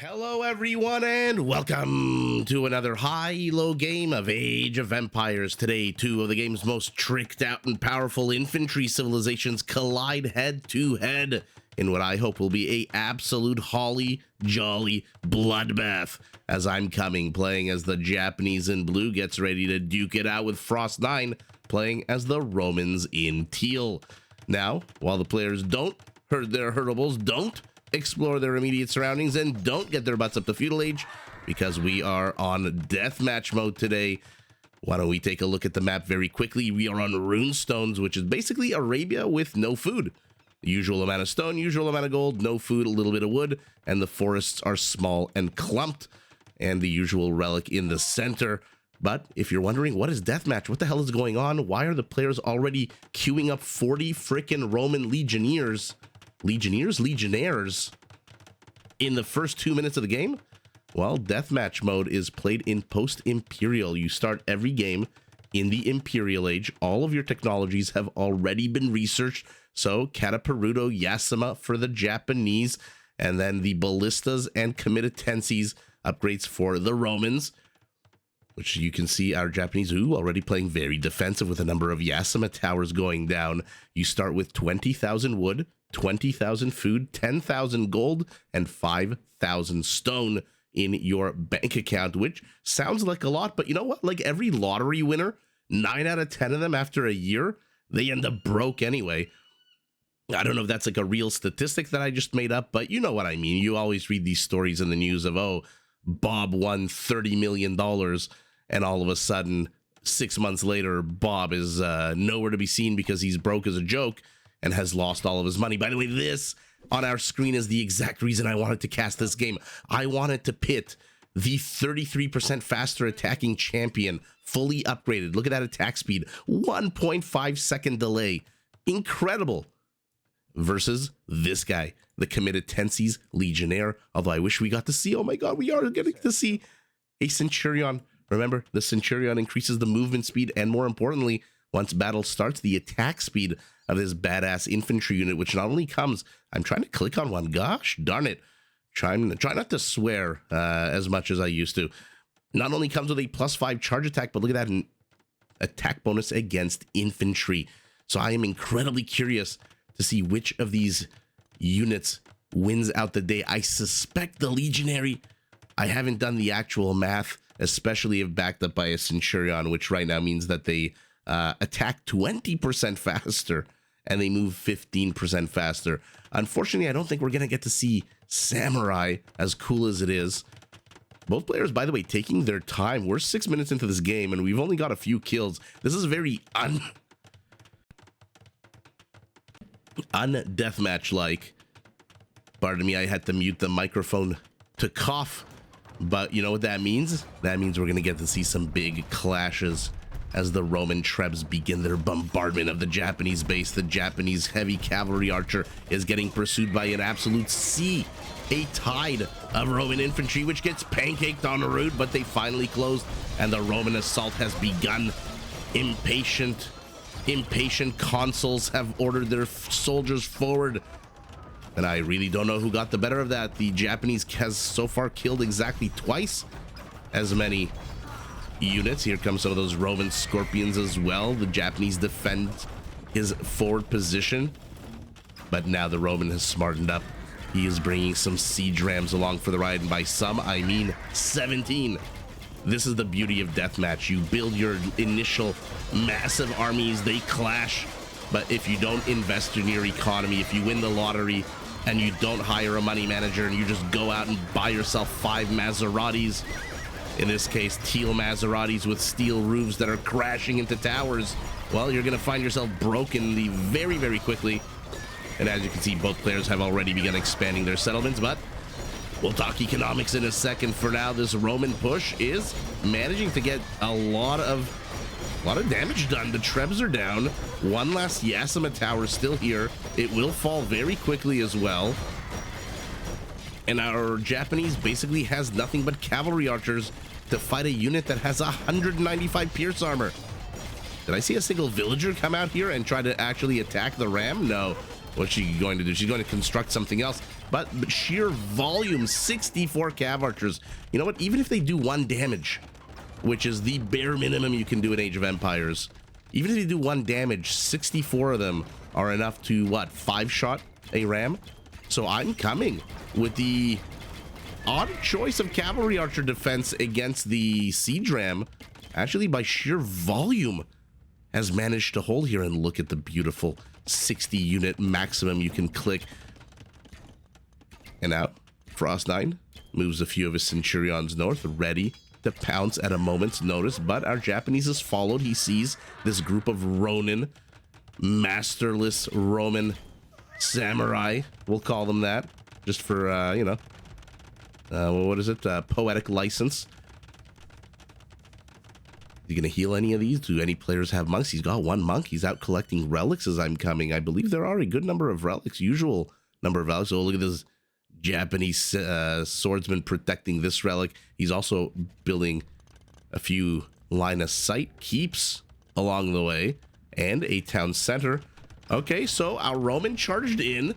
Hello everyone and welcome to another high-low game of Age of Empires. Today, two of the game's most tricked out and powerful infantry civilizations collide head-to-head in what I hope will be a absolute holly jolly bloodbath as ImComing, playing as the Japanese in blue, gets ready to duke it out with Frost 9, playing as the Romans in teal. Now, while the players don't herd their herdables, don't explore their immediate surroundings, and don't get their butts up to feudal age, because we are on deathmatch mode today. Why don't we take a look at the map very quickly? We are on Runestones, which is basically Arabia with no food. The usual amount of stone, usual amount of gold, no food, a little bit of wood, and the forests are small and clumped, and the usual relic in the center. But if you're wondering, what is deathmatch? What the hell is going on? Why are the players already queuing up 40 frickin' Roman legionnaires in the first 2 minutes of the game? Well, deathmatch mode is played in post-imperial. You start every game in the imperial age. All of your technologies have already been researched. So Cataperuto Yasima for the Japanese, and then the ballistas and committencies upgrades for the Romans, which you can see our Japanese already playing very defensive with a number of Yasima towers going down. You start with 20,000 wood, 20,000 food, 10,000 gold, and 5,000 stone in your bank account, which sounds like a lot, but you know what? Like every lottery winner, 9 out of 10 of them after a year, they end up broke anyway. I don't know if that's like a real statistic that I just made up, but you know what I mean. You always read these stories in the news of, oh, Bob won $30 million, and all of a sudden, 6 months later, Bob is nowhere to be seen because he's broke as a joke and has lost all of his money. By the way, this on our screen is the exact reason I wanted to cast this game. I wanted to pit the 33% faster attacking champion, fully upgraded. Look at that attack speed, 1.5 second delay. Incredible. Versus this guy, the committencies legionnaire. Although I wish we got to see, oh my god, we are getting to see a centurion. Remember, the centurion increases the movement speed, and more importantly, once battle starts, the attack speed of this badass infantry unit, which not only comes, I'm trying to click on one, gosh darn it, try not to swear as much as I used to. Not only comes with a +5 charge attack, but look at that, an attack bonus against infantry. So I am incredibly curious to see which of these units wins out the day. I suspect the legionary. I haven't done the actual math, especially if backed up by a centurion, which right now means that they attack 20% faster and they move 15% faster. Unfortunately, I don't think we're going to get to see samurai, as cool as it is. Both players, by the way, taking their time. We're 6 minutes into this game and we've only got a few kills. This is very un-deathmatch-like. Pardon me, I had to mute the microphone to cough. But you know what that means? That means we're going to get to see some big clashes as the Roman trebs begin their bombardment of the Japanese base. The Japanese heavy cavalry archer is getting pursued by an absolute sea, a tide of Roman infantry, which gets pancaked en route, but they finally closed, and the Roman assault has begun. Impatient consuls have ordered their soldiers forward, and I really don't know who got the better of that. The Japanese has so far killed exactly twice as many units. Here come some of those Roman scorpions as well. The Japanese defend his forward position, but now the Roman has smartened up. He is bringing some siege rams along for the ride, and by some I mean 17. This is the beauty of deathmatch. You build your initial massive armies, they clash, but if you don't invest in your economy, if you win the lottery and you don't hire a money manager and you just go out and buy yourself 5 Maseratis, in this case teal Maseratis with steel roofs that are crashing into towers, well, you're gonna find yourself broken very, very quickly. And as you can see, both players have already begun expanding their settlements, but we'll talk economics in a second. For now, this Roman push is managing to get a lot of damage done. The trebs are down. One last Yasima tower still here. It will fall very quickly as well. And our Japanese basically has nothing but cavalry archers to fight a unit that has 195 pierce armor. Did I see a single villager come out here and try to actually attack the ram? No. What's she going to do? She's going to construct something else. but sheer volume, 64 cav archers. You know what? Even if they do 1 damage, which is the bare minimum you can do in Age of Empires, even if you do 1 damage, 64 of them are enough to, what, 5-shot a ram? So I'm coming with the odd choice of cavalry archer defense against the siege ram. Actually, by sheer volume, has managed to hold here. And look at the beautiful 60 unit maximum you can click. And now Frost9 moves a few of his Centurions north, ready to pounce at a moment's notice. But our Japanese has followed. He sees this group of Ronin, masterless Roman samurai, we'll call them that, just for, you know, what is it? Poetic license. Is he going to heal any of these? Do any players have monks? He's got 1 monk. He's out collecting relics as I'm coming. I believe there are a good number of relics, usual number of relics. Oh, look at this Japanese swordsman protecting this relic. He's also building a few line of sight keeps along the way and a town center. Okay, so our Roman charged in,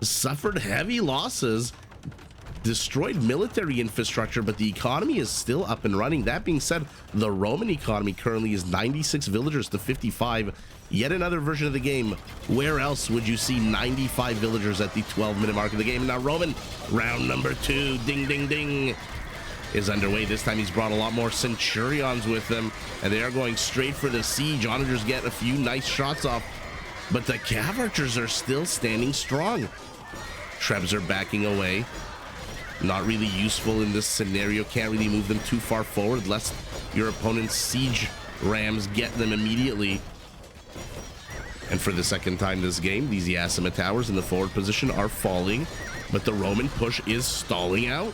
suffered heavy losses, destroyed military infrastructure, but the economy is still up and running. That being said, the Roman economy currently is 96 villagers to 55. Yet another version of the game. Where else would you see 95 villagers at the 12-minute mark of the game? Now Roman, round number 2, ding, ding, ding, is underway. This time he's brought a lot more Centurions with them, and they are going straight for the siege. Onagers get a few nice shots off, but the cav archers are still standing strong. Trebs are backing away. Not really useful in this scenario. Can't really move them too far forward lest your opponent's siege rams get them immediately. And for the second time this game, these Yasima towers in the forward position are falling, but the Roman push is stalling out.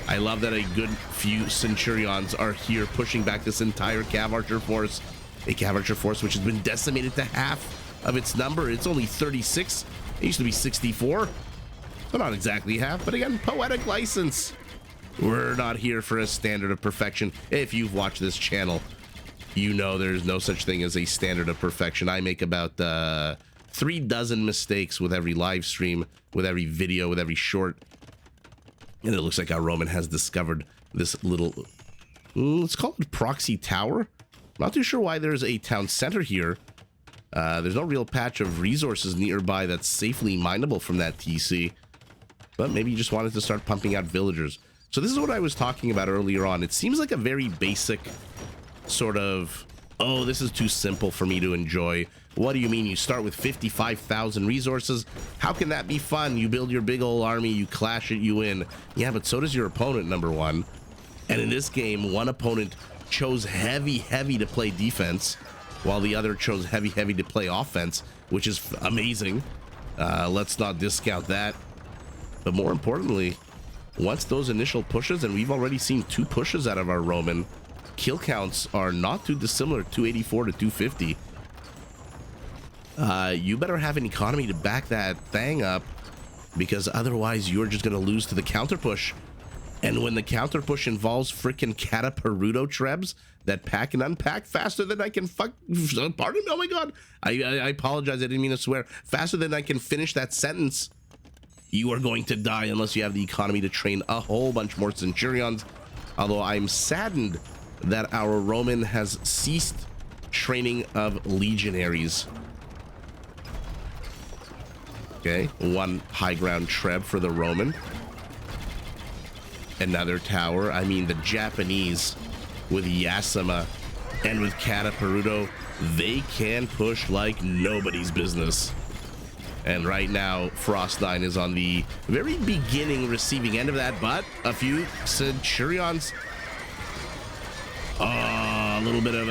I love that a good few Centurions are here pushing back this entire cav archer force. A cav archer force which has been decimated to half of its number. It's only 36. It used to be 64. So not exactly half, but again, poetic license. We're not here for a standard of perfection. If you've watched this channel, you know there's no such thing as a standard of perfection. I make about 3 dozen mistakes with every live stream, with every video, with every short. And it looks like our Roman has discovered this little, let's call it proxy tower. Not too sure why there's a town center here. There's no real patch of resources nearby that's safely mineable from that TC. But maybe you just wanted to start pumping out villagers. So this is what I was talking about earlier on. It seems like a very basic sort of, oh, this is too simple for me to enjoy. What do you mean you start with 55,000 resources? How can that be fun? You build your big old army, you clash it, you win. Yeah, but so does your opponent, number one. And in this game, one opponent chose heavy to play defense, while the other chose heavy to play offense, which is amazing. Let's not discount that. But more importantly, once those initial pushes, and we've already seen 2 pushes out of our Roman, kill counts are not too dissimilar, 284 to 250. You better have an economy to back that thing up, because otherwise you're just going to lose to the counter push. And when the counter push involves freaking Cataperuto Trebs that pack and unpack faster than I can pardon me, oh my god, I apologize, I didn't mean to swear, faster than I can finish that sentence, you are going to die unless you have the economy to train a whole bunch more Centurions. Although I'm saddened that our Roman has ceased training of legionaries. Okay, 1 high ground Treb for the Roman. Another tower. I mean, the Japanese with Yasima and with Cataperuto, they can push like nobody's business. And right now, Frost9 is on the very beginning receiving end of that, but a few Centurions. Oh, a little bit of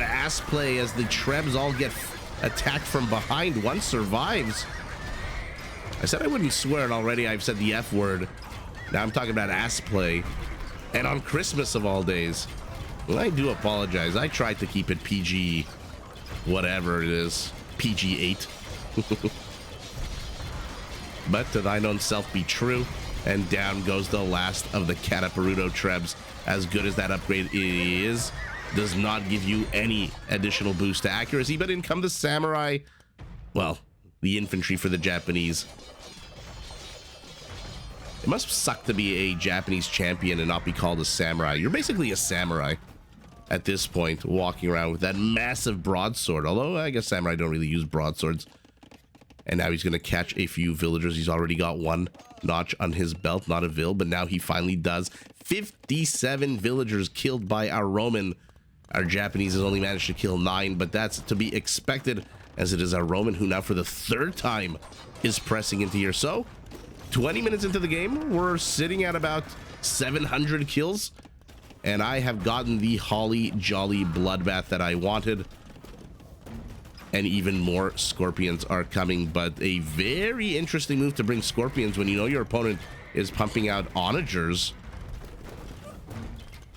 ass play as the Trebs all get attacked from behind. One survives. I said I wouldn't swear, and already I've said the F word. Now I'm talking about ass play. And on Christmas of all days. Well, I do apologize. I tried to keep it PG, whatever it is, PG-8. But to thine own self be true, and down goes the last of the Cataperuto Trebs. As good as that upgrade is, does not give you any additional boost to accuracy, but in come the samurai, well, the infantry for the Japanese. It must suck to be a Japanese champion and not be called a samurai. You're basically a samurai at this point, walking around with that massive broadsword. Although, I guess samurai don't really use broadswords. And now he's going to catch a few villagers. He's already got one notch on his belt, not a vill, but now he finally does. 57 villagers killed by our Roman. Our Japanese has only managed to kill 9, but that's to be expected, as it is our Roman who now for the 3rd time is pressing into here. So, 20 minutes into the game, we're sitting at about 700 kills, and I have gotten the holly jolly bloodbath that I wanted. And even more scorpions are coming, but a very interesting move to bring scorpions when you know your opponent is pumping out onagers.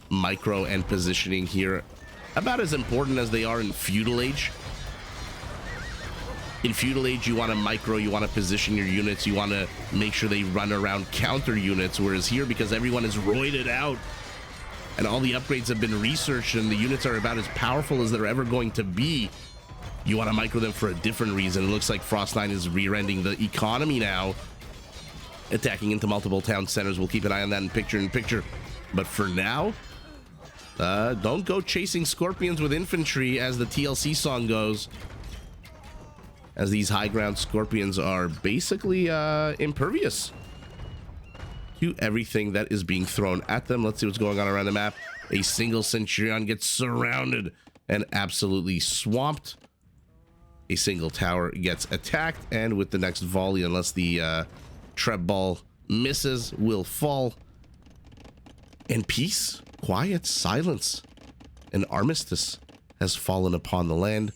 Micro and positioning here, about as important as they are in Feudal Age. In Feudal Age, you want to micro, you want to position your units, you want to make sure they run around counter units, whereas here, because everyone is roided out and all the upgrades have been researched and the units are about as powerful as they're ever going to be, you want to micro them for a different reason. It looks like Frost9 is rear-ending the economy now, attacking into multiple town centers. We'll keep an eye on that in picture. But for now, don't go chasing scorpions with infantry, as the TLC song goes, as these high ground scorpions are basically impervious to everything that is being thrown at them. Let's see what's going on around the map. A single Centurion gets surrounded and absolutely swamped. A single tower gets attacked, and with the next volley, unless the trap ball misses, will fall. And peace, quiet, silence, an armistice has fallen upon the land.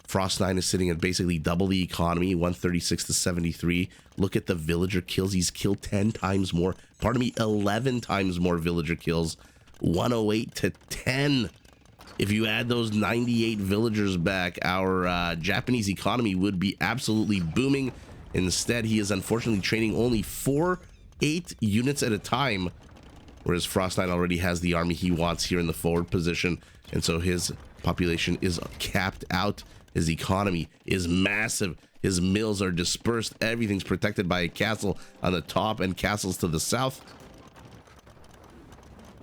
Frost9 is sitting at basically double the economy, 136 to 73. Look at the villager kills. He's killed 10 times more. Pardon me, 11 times more villager kills. 108 to 10. If you add those 98 villagers back, our Japanese economy would be absolutely booming. Instead, he is unfortunately training only 8 units at a time, whereas Frost9 already has the army he wants here in the forward position, and so his population is capped out. His economy is massive. His mills are dispersed. Everything's protected by a castle on the top and castles to the south.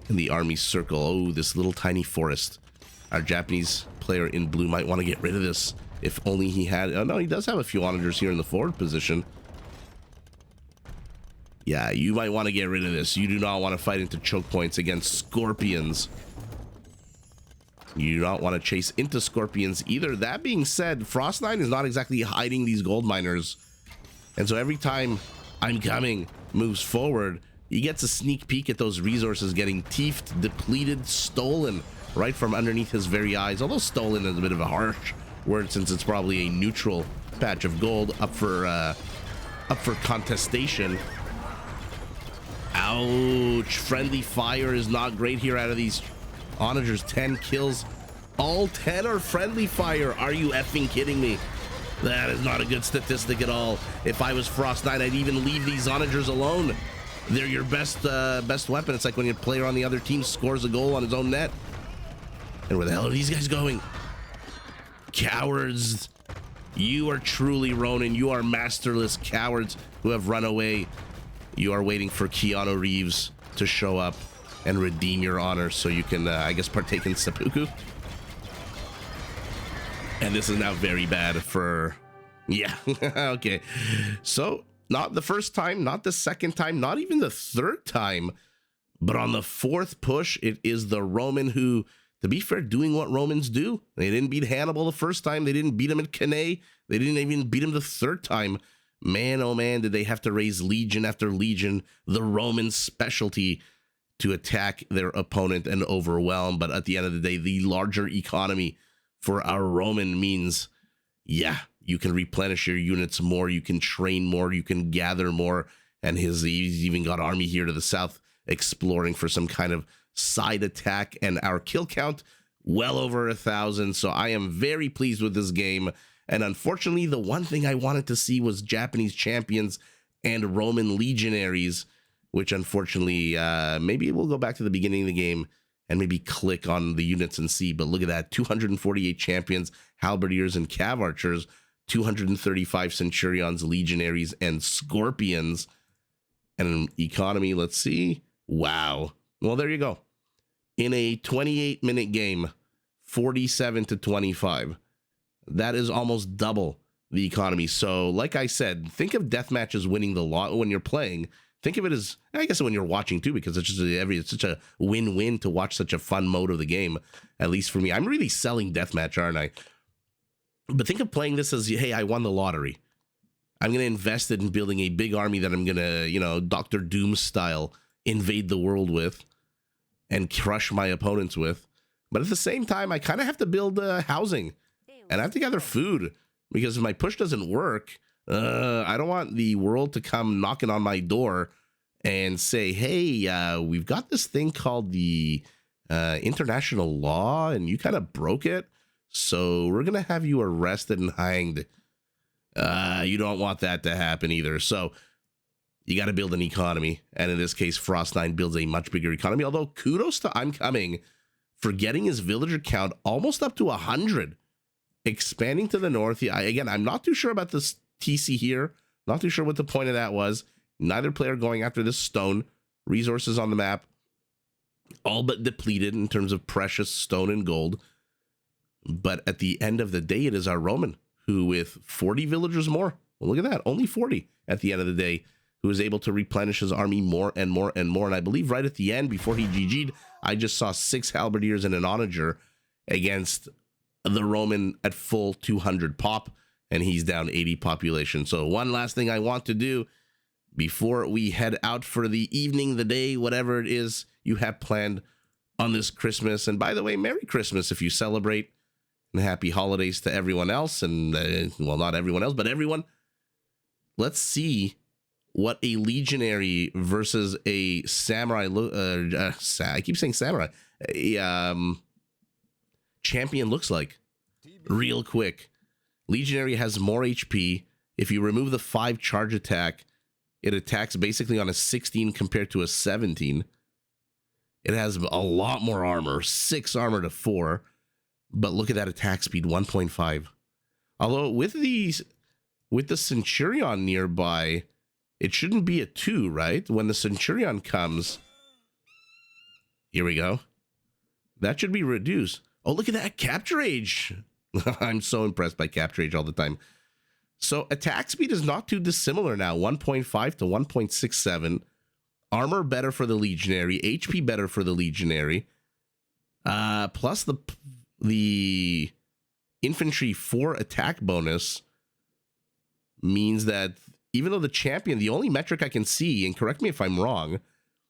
And the army circle. Oh, this little tiny forest. Our Japanese player in blue might want to get rid of this. If only he had... Oh, no, he does have a few onagers here in the forward position. Yeah, you might want to get rid of this. You do not want to fight into choke points against scorpions. You do not want to chase into scorpions either. That being said, Frost9 is not exactly hiding these gold miners. And so every time ImComing moves forward, he gets a sneak peek at those resources getting teefed, depleted, stolen right from underneath his very eyes. Although stolen is a bit of a harsh word, since it's probably a neutral patch of gold up for contestation. Ouch. Friendly fire is not great here out of these onagers. 10 kills. All 10 are friendly fire. Are you effing kidding me? That is not a good statistic at all. If I was Frost9, I'd even leave these onagers alone. They're your best weapon. It's like when your player on the other team scores a goal on his own net. And where the hell are these guys going? Cowards. You are truly Ronin. You are masterless cowards who have run away. You are waiting for Keanu Reeves to show up and redeem your honor so you can, I guess, partake in seppuku. And this is now very bad for... Yeah, okay. So, not the first time, not the second time, not even the third time, but on the 4th push, it is the Roman who, to be fair, doing what Romans do. They didn't beat Hannibal the first time. They didn't beat him at Cannae. They didn't even beat him the 3rd time. Man, oh man, did they have to raise legion after legion, the Roman specialty, to attack their opponent and overwhelm. But at the end of the day, the larger economy for our Roman means, yeah, you can replenish your units more, you can train more, you can gather more. And he's even got army here to the south exploring for some kind of side attack. And our kill count, well over 1,000. So I am very pleased with this game. And unfortunately, the one thing I wanted to see was Japanese champions and Roman legionaries, which unfortunately, maybe we'll go back to the beginning of the game and maybe click on the units and see. But look at that, 248 champions, halberdiers, and cav archers, 235 centurions, legionaries, and scorpions. And economy, let's see. Wow. Well, there you go. In a 28-minute game, 47 to 25. That is almost double the economy. So, like I said, think of deathmatch as winning the lot when you're playing. Think of it as, I guess, when you're watching too, because it's just it's such a win-win to watch such a fun mode of the game. At least for me, I'm really selling deathmatch, aren't I? But think of playing this as, hey, I won the lottery. I'm going to invest in building a big army that I'm going to, Dr. Doom style invade the world with and crush my opponents with. But at the same time, I kind of have to build housing. And I have to gather food, because if my push doesn't work, I don't want the world to come knocking on my door and say, hey, we've got this thing called the international law, and you kind of broke it, so we're going to have you arrested and hanged. You don't want that to happen either. So you got to build an economy. And in this case, Frost9 builds a much bigger economy, although kudos to ImComing for getting his villager count almost up to 100. Expanding to the north. Again, I'm not too sure about this TC here. Not too sure what the point of that was. Neither player going after this stone. Resources on the map, all but depleted in terms of precious stone and gold. But at the end of the day, it is our Roman, who with 40 villagers more, well, look at that, only 40 at the end of the day, who is able to replenish his army more and more and more. And I believe right at the end, before he GG'd, I just saw 6 halberdiers and an onager against the Roman at full 200 pop, and he's down 80 population. So one last thing I want to do before we head out for the evening, the day, whatever it is you have planned on this Christmas. And by the way, Merry Christmas if you celebrate, and happy holidays to everyone else. And well, not everyone else, but everyone. Let's see what a legionary versus a samurai I keep saying samurai, a champion looks like real quick. Legionary has more HP. If you remove the 5 charge attack, it attacks basically on a 16 compared to a 17. It has a lot more armor, 6 armor to 4, but look at that attack speed, 1.5. Although with the Centurion nearby, it shouldn't be a 2, right? When the Centurion comes, here we go. That should be reduced. Oh, look at that capture age. I'm so impressed by capture age all the time. So attack speed is not too dissimilar now, 1.5 to 1.67. Armor better for the Legionary, HP better for the Legionary. Plus the infantry 4 attack bonus means that even though the champion, the only metric I can see, and correct me if I'm wrong,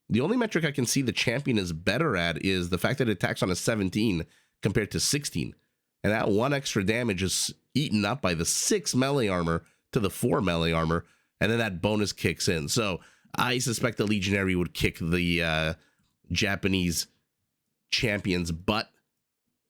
the only metric I can see the champion is better at is the fact that it attacks on a 17 compared to 16. And that 1 extra damage is eaten up by the 6 melee armor to the 4 melee armor, and then that bonus kicks in. So I suspect the Legionary would kick the Japanese champion's butt.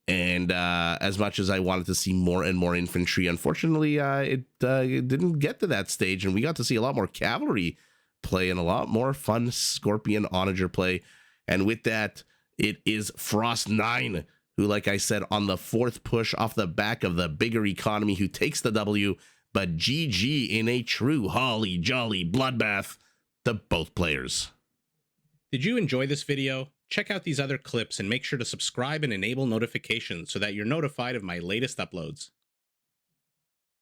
And as much as I wanted to see more and more infantry, unfortunately, it didn't get to that stage, and we got to see a lot more cavalry play and a lot more fun Scorpion Onager play. And with that, it is Frost9, who, like I said, on the 4th push off the back of the bigger economy, who takes the W, but GG in a true holly jolly bloodbath to both players. Did you enjoy this video? Check out these other clips and make sure to subscribe and enable notifications so that you're notified of my latest uploads.